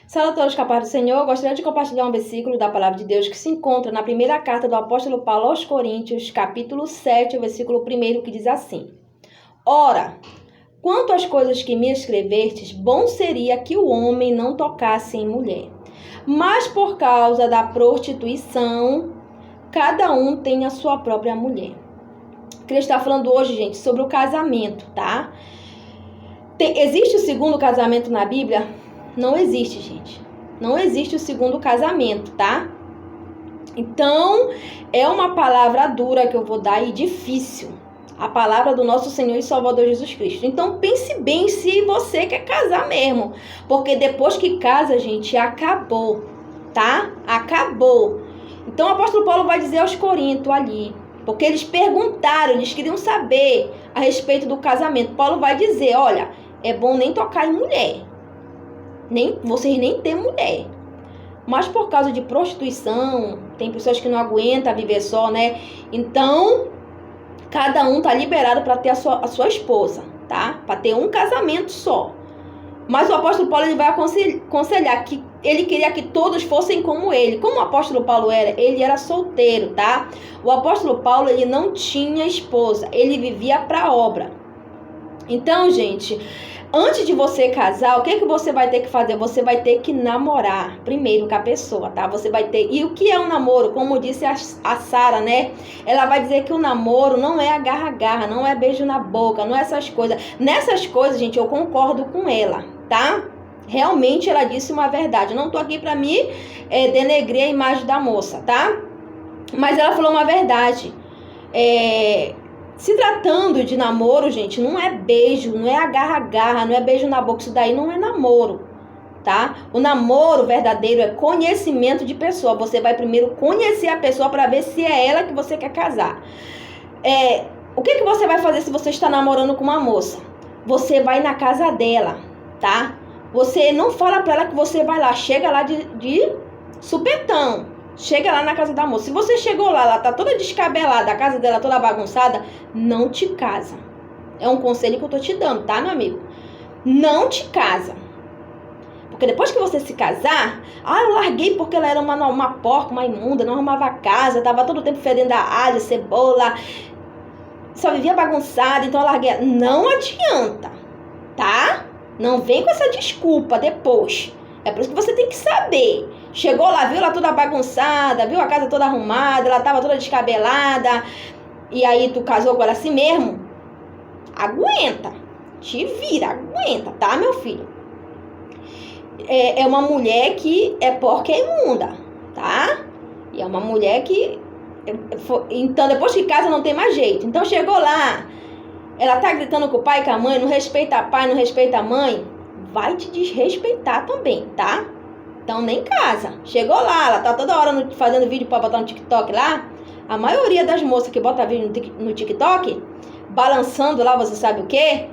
Salve a capaz do Senhor, gostaria de compartilhar um versículo da Palavra de Deus que se encontra na primeira carta do apóstolo Paulo aos Coríntios, capítulo 7, o versículo 1, que diz assim: Ora, quanto às coisas que me escrevestes, bom seria que o homem não tocasse em mulher. Mas por causa da prostituição, cada um tem a sua própria mulher. Que ele está falando hoje, gente, sobre o casamento, tá? Existe o segundo casamento na Bíblia? Não existe, gente. Não existe o segundo casamento, tá? Então, é uma palavra dura que eu vou dar e difícil. A palavra do nosso Senhor e Salvador Jesus Cristo. Então, pense bem se você quer casar mesmo. Porque depois que casa, gente, acabou, tá? Acabou. Então, o apóstolo Paulo vai dizer aos Coríntios ali. Porque eles perguntaram, eles queriam saber a respeito do casamento. Paulo vai dizer, olha, é bom nem tocar em mulher. Vocês nem têm mulher. Mas por causa de prostituição, tem pessoas que não aguentam viver só, né? Então, cada um tá liberado para ter a sua esposa, tá? Para ter um casamento só. Mas o apóstolo Paulo ele vai aconselhar que ele queria que todos fossem como ele. Como o apóstolo Paulo era, ele era solteiro, tá? O apóstolo Paulo ele não tinha esposa, ele vivia para a obra. Então, gente, antes de você casar, o que você vai ter que fazer? Você vai ter que namorar primeiro com a pessoa, tá? Você vai ter... E o que é um namoro? Como disse a Sara, né? Ela vai dizer que o namoro não é agarra-agarra, não é beijo na boca, não é essas coisas. Nessas coisas, gente, eu concordo com ela, tá? Realmente ela disse uma verdade. Eu não tô aqui pra me denegrir a imagem da moça, tá? Mas ela falou uma verdade. Se tratando de namoro, gente, não é beijo, não é agarra-agarra, não é beijo na boca, isso daí não é namoro, tá? O namoro verdadeiro é conhecimento de pessoa. Você vai primeiro conhecer a pessoa para ver se é ela que você quer casar. O que você vai fazer se você está namorando com uma moça? Você vai na casa dela, tá? Você não fala para ela que você vai lá, chega lá de supetão. Chega lá na casa da moça. Se você chegou lá, ela tá toda descabelada, a casa dela toda bagunçada, não te casa. É um conselho que eu tô te dando, tá, meu amigo? Não te casa. Porque depois que você se casar, eu larguei porque ela era uma porca, uma imunda, não arrumava casa, tava todo tempo fedendo a alho, cebola, só vivia bagunçada, então eu larguei. Não adianta, tá? Não vem com essa desculpa depois. É por isso que você tem que saber. Chegou lá, viu ela toda bagunçada, viu a casa toda arrumada, ela tava toda descabelada, e aí tu casou com ela assim mesmo? Aguenta, te vira, aguenta, tá, meu filho? É uma mulher que é porca e imunda, tá? E é uma mulher que... Então, depois que casa, não tem mais jeito. Então, chegou lá, ela tá gritando com o pai e com a mãe, não respeita pai, não respeita a mãe, vai te desrespeitar também, tá? Então nem casa. Chegou lá, ela tá toda hora fazendo vídeo pra botar no TikTok lá. A maioria das moças que botam vídeo no TikTok, balançando lá, você sabe o quê?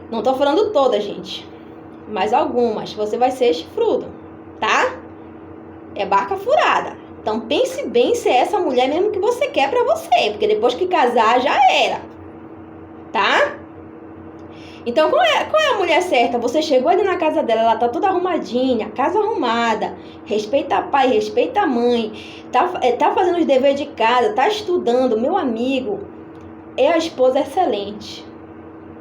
Não tô falando todas, gente. Mas algumas. Você vai ser chifrudo, tá? É barca furada. Então pense bem se é essa mulher mesmo que você quer pra você. Porque depois que casar, já era. Tá? Então, qual é a mulher certa? Você chegou ali na casa dela, ela tá toda arrumadinha, casa arrumada, respeita pai, respeita a mãe, tá fazendo os deveres de casa, tá estudando, meu amigo, é a esposa excelente.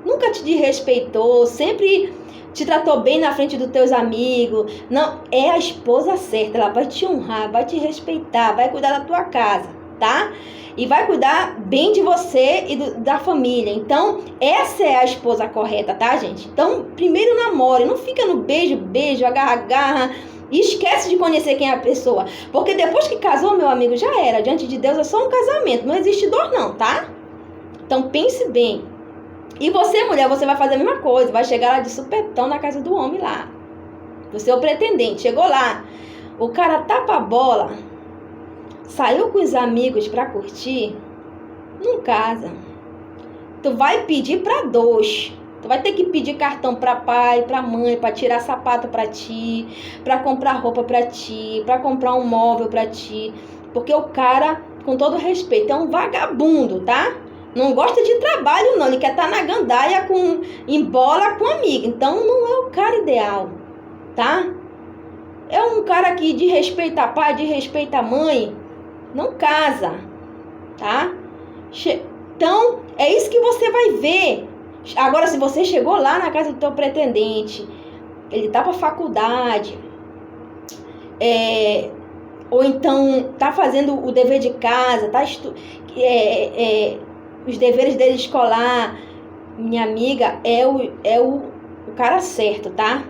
Nunca te desrespeitou, sempre te tratou bem na frente dos teus amigos. Não, é a esposa certa, ela vai te honrar, vai te respeitar, vai cuidar da tua casa, tá? E vai cuidar bem de você e da família. Então, essa é a esposa correta, tá, gente? Então, primeiro namore, não fica no beijo, agarra. E esquece de conhecer quem é a pessoa. Porque depois que casou, meu amigo, já era. Diante de Deus é só um casamento, não existe dor não, tá? Então, pense bem. E você, mulher, você vai fazer a mesma coisa. Vai chegar lá de supetão na casa do homem lá. Você é o pretendente, chegou lá. O cara tapa a bola. Saiu com os amigos pra curtir, não casa. Tu vai pedir pra dois. Tu vai ter que pedir cartão pra pai, pra mãe, pra tirar sapato pra ti, pra comprar roupa pra ti, pra comprar um móvel pra ti. Porque o cara, com todo respeito, é um vagabundo, tá? Não gosta de trabalho, não. Ele quer estar na gandaia em bola com amigo. Então, não é o cara ideal, tá? é um cara que desrespeita pai, desrespeita mãe, não casa, tá? Então, é isso que você vai ver. Agora, se você chegou lá na casa do teu pretendente, ele tá pra faculdade, ou então tá fazendo o dever de casa, tá os deveres dele escolar, minha amiga, é o cara certo, tá?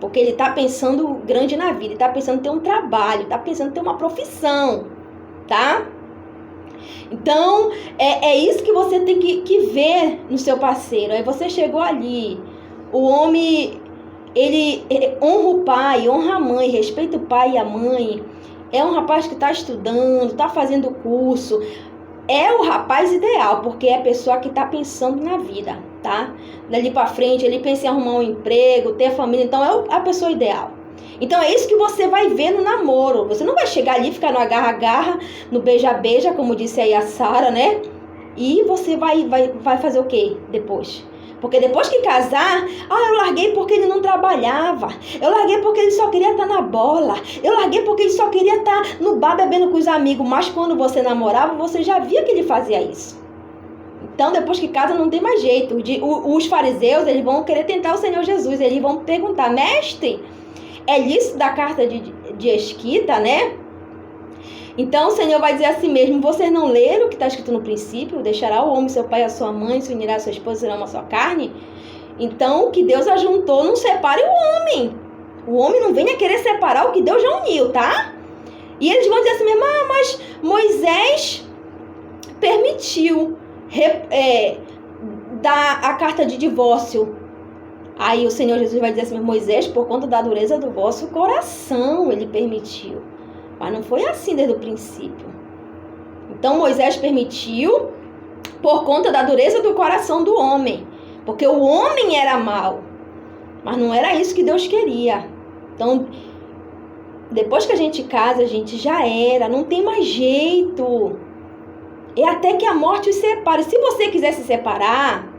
Porque ele tá pensando grande na vida, ele tá pensando em ter um trabalho, tá pensando em ter uma profissão, tá? Então, é isso que você tem que ver no seu parceiro. Aí você chegou ali, o homem, ele honra o pai, honra a mãe, respeita o pai e a mãe, é um rapaz que está estudando, está fazendo curso, é o rapaz ideal, porque é a pessoa que está pensando na vida, tá? Dali para frente, ele pensa em arrumar um emprego, ter família, então é a pessoa ideal. Então é isso que você vai ver no namoro. Você não vai chegar ali, ficar no agarra-agarra, no beija-beija, como disse aí a Sara, né? E você vai fazer o quê depois? Porque depois que casar, eu larguei porque ele não trabalhava. Eu larguei porque ele só queria estar na bola. Eu larguei porque ele só queria estar no bar bebendo com os amigos. Mas quando você namorava, você já via que ele fazia isso. Então, depois que casa, não tem mais jeito. Os fariseus, eles vão querer tentar o Senhor Jesus. Eles vão perguntar, mestre, é lícito da carta de esquita, né? Então o Senhor vai dizer assim mesmo, vocês não leram o que está escrito no princípio? Deixará o homem seu pai e a sua mãe, se unirá a sua esposa, será uma só carne? Então o que Deus ajuntou, não separe o homem. O homem não venha querer separar o que Deus já uniu, tá? E eles vão dizer assim mesmo, mas Moisés permitiu dar a carta de divórcio. Aí o Senhor Jesus vai dizer assim, Moisés, por conta da dureza do vosso coração, ele permitiu. Mas não foi assim desde o princípio. Então Moisés permitiu por conta da dureza do coração do homem. Porque o homem era mau. Mas não era isso que Deus queria. Então, depois que a gente casa, a gente já era. Não tem mais jeito. É até que a morte os separe. Se você quiser se separar,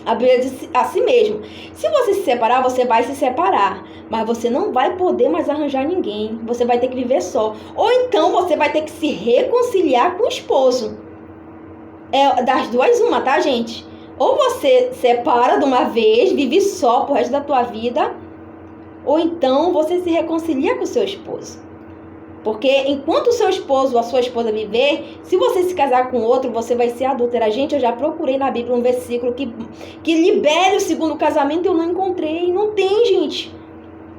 a Bíblia diz assim mesmo. Se você se separar, você vai se separar. Mas você não vai poder mais arranjar ninguém. Você vai ter que viver só. Ou então você vai ter que se reconciliar com o esposo. É das duas uma, tá, gente? Ou você separa de uma vez, vive só pro resto da tua vida. Ou então você se reconcilia com o seu esposo. Porque enquanto o seu esposo ou a sua esposa viver, se você se casar com outro, você vai ser adúltera. Gente, eu já procurei na Bíblia um versículo que libere o segundo casamento e eu não encontrei. Não tem, gente.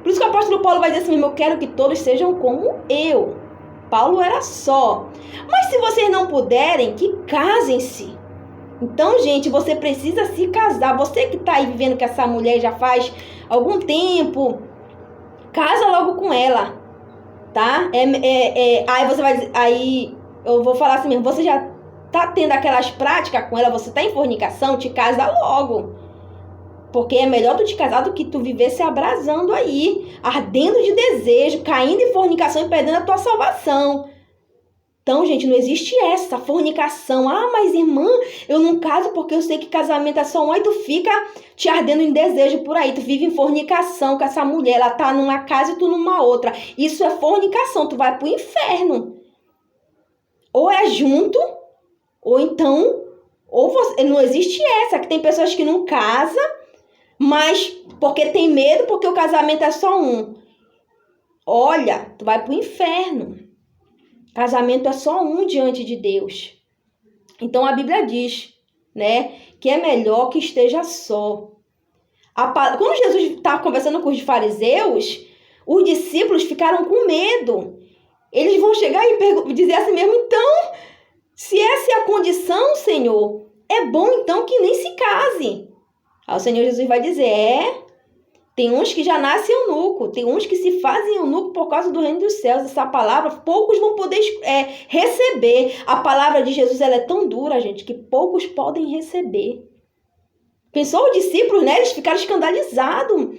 Por isso que o apóstolo Paulo vai dizer assim, eu quero que todos sejam como eu. Paulo era só. Mas se vocês não puderem, que casem-se. Então, gente, você precisa se casar. Você que está aí vivendo com essa mulher já faz algum tempo, casa logo com ela. Tá? Aí você vai dizer, aí eu vou falar assim mesmo, você já tá tendo aquelas práticas com ela, você tá em fornicação, te casa logo. Porque é melhor tu te casar do que tu viver se abrasando aí, ardendo de desejo, caindo em fornicação e perdendo a tua salvação. Então, gente, não existe essa fornicação. Mas irmã, eu não caso porque eu sei que casamento é só um. Aí tu fica te ardendo em desejo por aí. Tu vive em fornicação com essa mulher. Ela tá numa casa e tu numa outra. Isso é fornicação. Tu vai pro inferno. Ou é junto, ou então... não existe essa. Que tem pessoas que não casam, mas porque tem medo, porque o casamento é só um. Olha, tu vai pro inferno. Casamento é só um diante de Deus. Então a Bíblia diz, né, que é melhor que esteja só. Quando Jesus estava conversando com os fariseus, os discípulos ficaram com medo. Eles vão chegar e dizer assim mesmo, então, se essa é a condição, Senhor, é bom então que nem se case. Aí o Senhor Jesus vai dizer, tem uns que já nascem eunuco, tem uns que se fazem eunuco por causa do reino dos céus. Essa palavra, poucos vão poder receber. A palavra de Jesus ela é tão dura, gente, que poucos podem receber. Pensou os discípulos, né? Eles ficaram escandalizados.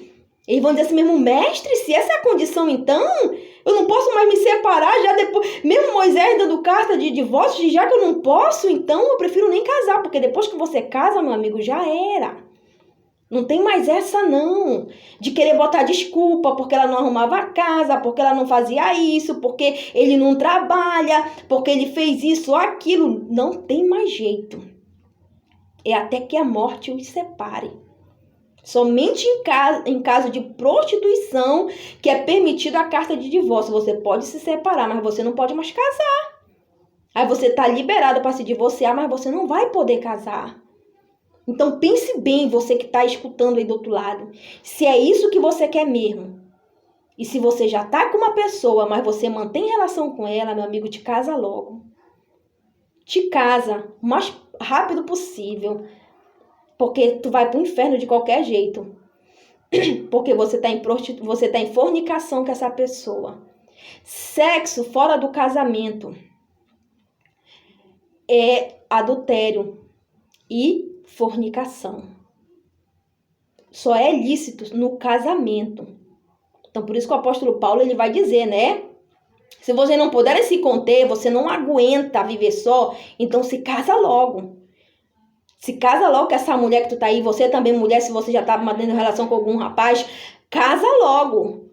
Eles vão dizer assim mesmo, mestre, se essa é a condição, então, eu não posso mais me separar já depois. Mesmo Moisés dando carta de divórcio, já que eu não posso, então eu prefiro nem casar, porque depois que você casa, meu amigo, já era. Não tem mais essa não, de querer botar desculpa porque ela não arrumava a casa, porque ela não fazia isso, porque ele não trabalha, porque ele fez isso ou aquilo. Não tem mais jeito. É até que a morte os separe. Somente em caso de prostituição que é permitido a carta de divórcio. Você pode se separar, mas você não pode mais casar. Aí você está liberado para se divorciar, mas você não vai poder casar. Então pense bem, você que está escutando aí do outro lado, se é isso que você quer mesmo. E se você já está com uma pessoa, mas você mantém relação com ela, meu amigo, te casa logo. Te casa o mais rápido possível. Porque tu vai pro inferno de qualquer jeito. Porque você tá em fornicação com essa pessoa. Sexo fora do casamento é adultério e fornicação. Só é lícito no casamento. Então, por isso que o apóstolo Paulo ele vai dizer, né? Se você não puder se conter, você não aguenta viver só, então se casa logo. Se casa logo com essa mulher que tu tá aí, você também mulher, se você já tá mantendo relação com algum rapaz, casa logo.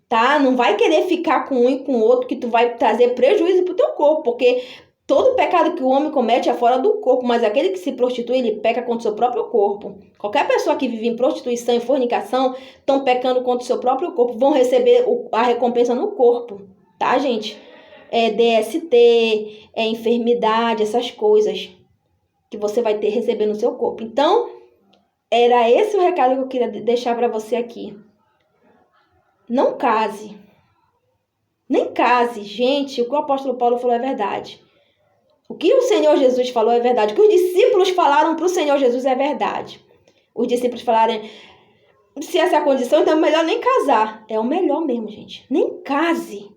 Tá? Não vai querer ficar com um e com o outro que tu vai trazer prejuízo pro teu corpo, porque todo pecado que o homem comete é fora do corpo, mas aquele que se prostitui, ele peca contra o seu próprio corpo. Qualquer pessoa que vive em prostituição e fornicação, estão pecando contra o seu próprio corpo, vão receber a recompensa no corpo, tá, gente? É DST, é enfermidade, essas coisas que você vai receber no seu corpo. Então, era esse o recado que eu queria deixar para você aqui. Não case. Nem case. Gente, o que o apóstolo Paulo falou é verdade. O que o Senhor Jesus falou é verdade. O que os discípulos falaram para o Senhor Jesus é verdade. Os discípulos falaram, se essa é a condição, então é melhor nem casar. É o melhor mesmo, gente. Nem case.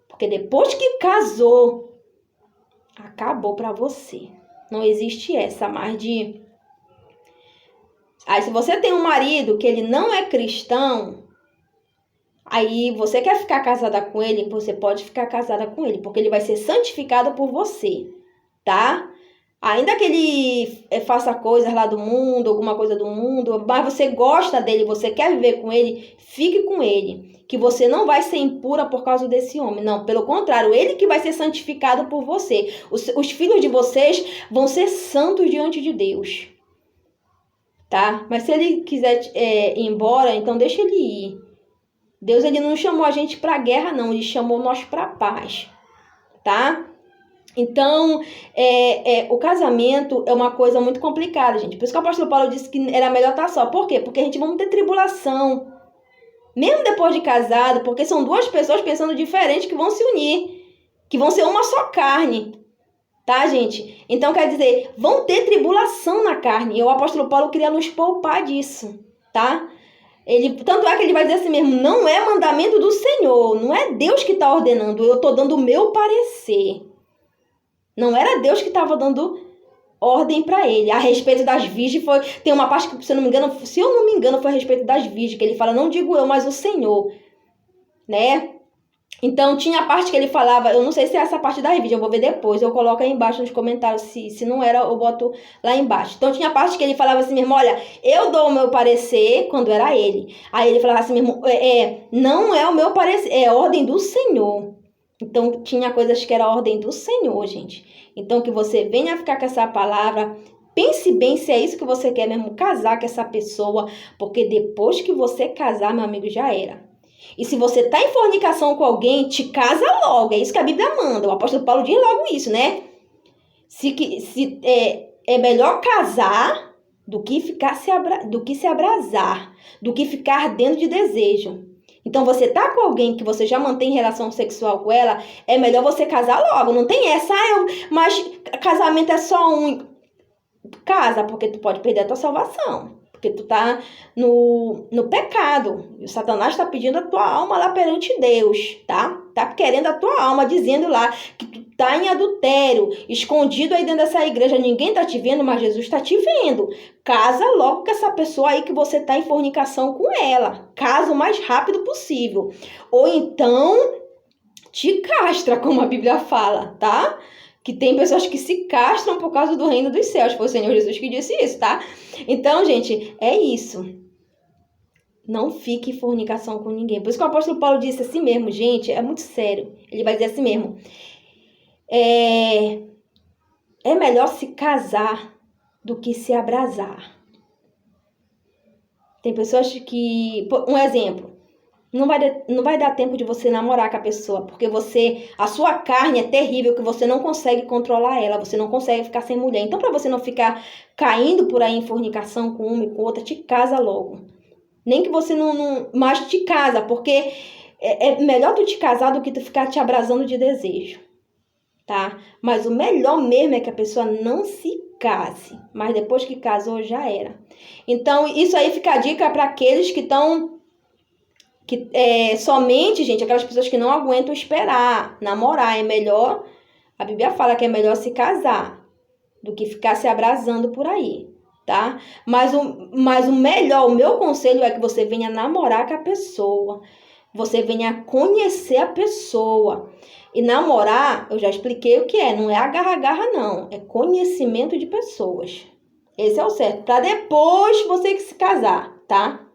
Porque depois que casou, acabou para você. Não existe essa mais de... Aí se você tem um marido que ele não é cristão, aí você quer ficar casada com ele, você pode ficar casada com ele, porque ele vai ser santificado por você, tá? Ainda que ele faça coisas lá do mundo, alguma coisa do mundo, mas você gosta dele, você quer viver com ele, fique com ele. Que você não vai ser impura por causa desse homem. Não, pelo contrário, ele que vai ser santificado por você. Os filhos de vocês vão ser santos diante de Deus. Tá? Mas se ele quiser ir embora, então deixa ele ir. Deus ele não chamou a gente para guerra, não. Ele chamou nós para paz. Tá? Então, o casamento é uma coisa muito complicada, gente. Por isso que o apóstolo Paulo disse que era melhor estar só. Por quê? Porque a gente vai ter tribulação. Mesmo depois de casado, porque são duas pessoas pensando diferente que vão se unir. Que vão ser uma só carne. Tá, gente? Então, quer dizer, vão ter tribulação na carne. E o apóstolo Paulo queria nos poupar disso. Tá? Tanto é que ele vai dizer assim mesmo, não é mandamento do Senhor. Não é Deus que está ordenando. Eu estou dando o meu parecer. Não era Deus que estava dando ordem para ele. A respeito das virgens, tem uma parte que, se eu não me engano, foi a respeito das virgens, que ele fala, não digo eu, mas o Senhor, né? Então, tinha a parte que ele falava, eu não sei se é essa parte da virgem, eu vou ver depois, eu coloco aí embaixo nos comentários, se não era, eu boto lá embaixo. Então, tinha a parte que ele falava assim mesmo, olha, eu dou o meu parecer, quando era ele. Aí ele falava assim mesmo, não é o meu parecer, é a ordem do Senhor. Então, tinha coisas que era a ordem do Senhor, gente. Então, que você venha ficar com essa palavra, pense bem se é isso que você quer mesmo, casar com essa pessoa, porque depois que você casar, meu amigo, já era. E se você tá em fornicação com alguém, te casa logo, é isso que a Bíblia manda. O apóstolo Paulo diz logo isso, né? É melhor casar do que se abrasar, do que ficar ardendo de desejo. Então, você tá com alguém que você já mantém relação sexual com ela, é melhor você casar logo. Não tem essa, mas casamento é só um. Casa, porque tu pode perder a tua salvação. Porque tu tá no pecado. E o Satanás tá pedindo a tua alma lá perante Deus, tá? Tá querendo a tua alma, dizendo lá que tu tá em adultério, escondido aí dentro dessa igreja. Ninguém tá te vendo, mas Jesus tá te vendo. Casa logo com essa pessoa aí que você tá em fornicação com ela. Casa o mais rápido possível. Ou então, te castra, como a Bíblia fala, tá? Que tem pessoas que se castram por causa do reino dos céus. Foi o Senhor Jesus que disse isso, tá? Então, gente, é isso. Não fique em fornicação com ninguém. Por isso que o apóstolo Paulo disse assim mesmo, gente, é muito sério. Ele vai dizer assim mesmo. É melhor se casar do que se abrasar. Tem pessoas que... Um exemplo. Não vai dar tempo de você namorar com a pessoa, porque a sua carne é terrível, que você não consegue controlar ela, você não consegue ficar sem mulher. Então, para você não ficar caindo por aí em fornicação com uma e com outra, te casa logo. Nem que você não mas te casa, porque é melhor tu te casar do que tu ficar te abrasando de desejo, tá? Mas o melhor mesmo é que a pessoa não se case, mas depois que casou já era. Então, isso aí fica a dica para aqueles que estão... somente, gente, aquelas pessoas que não aguentam esperar, namorar, é melhor... A Bíblia fala que é melhor se casar do que ficar se abrasando por aí, tá? Mas o melhor, o meu conselho é que você venha namorar com a pessoa. Você venha conhecer a pessoa. E namorar, eu já expliquei o que é. Não é agarra-agarra, não. É conhecimento de pessoas. Esse é o certo. Para depois você se casar, tá?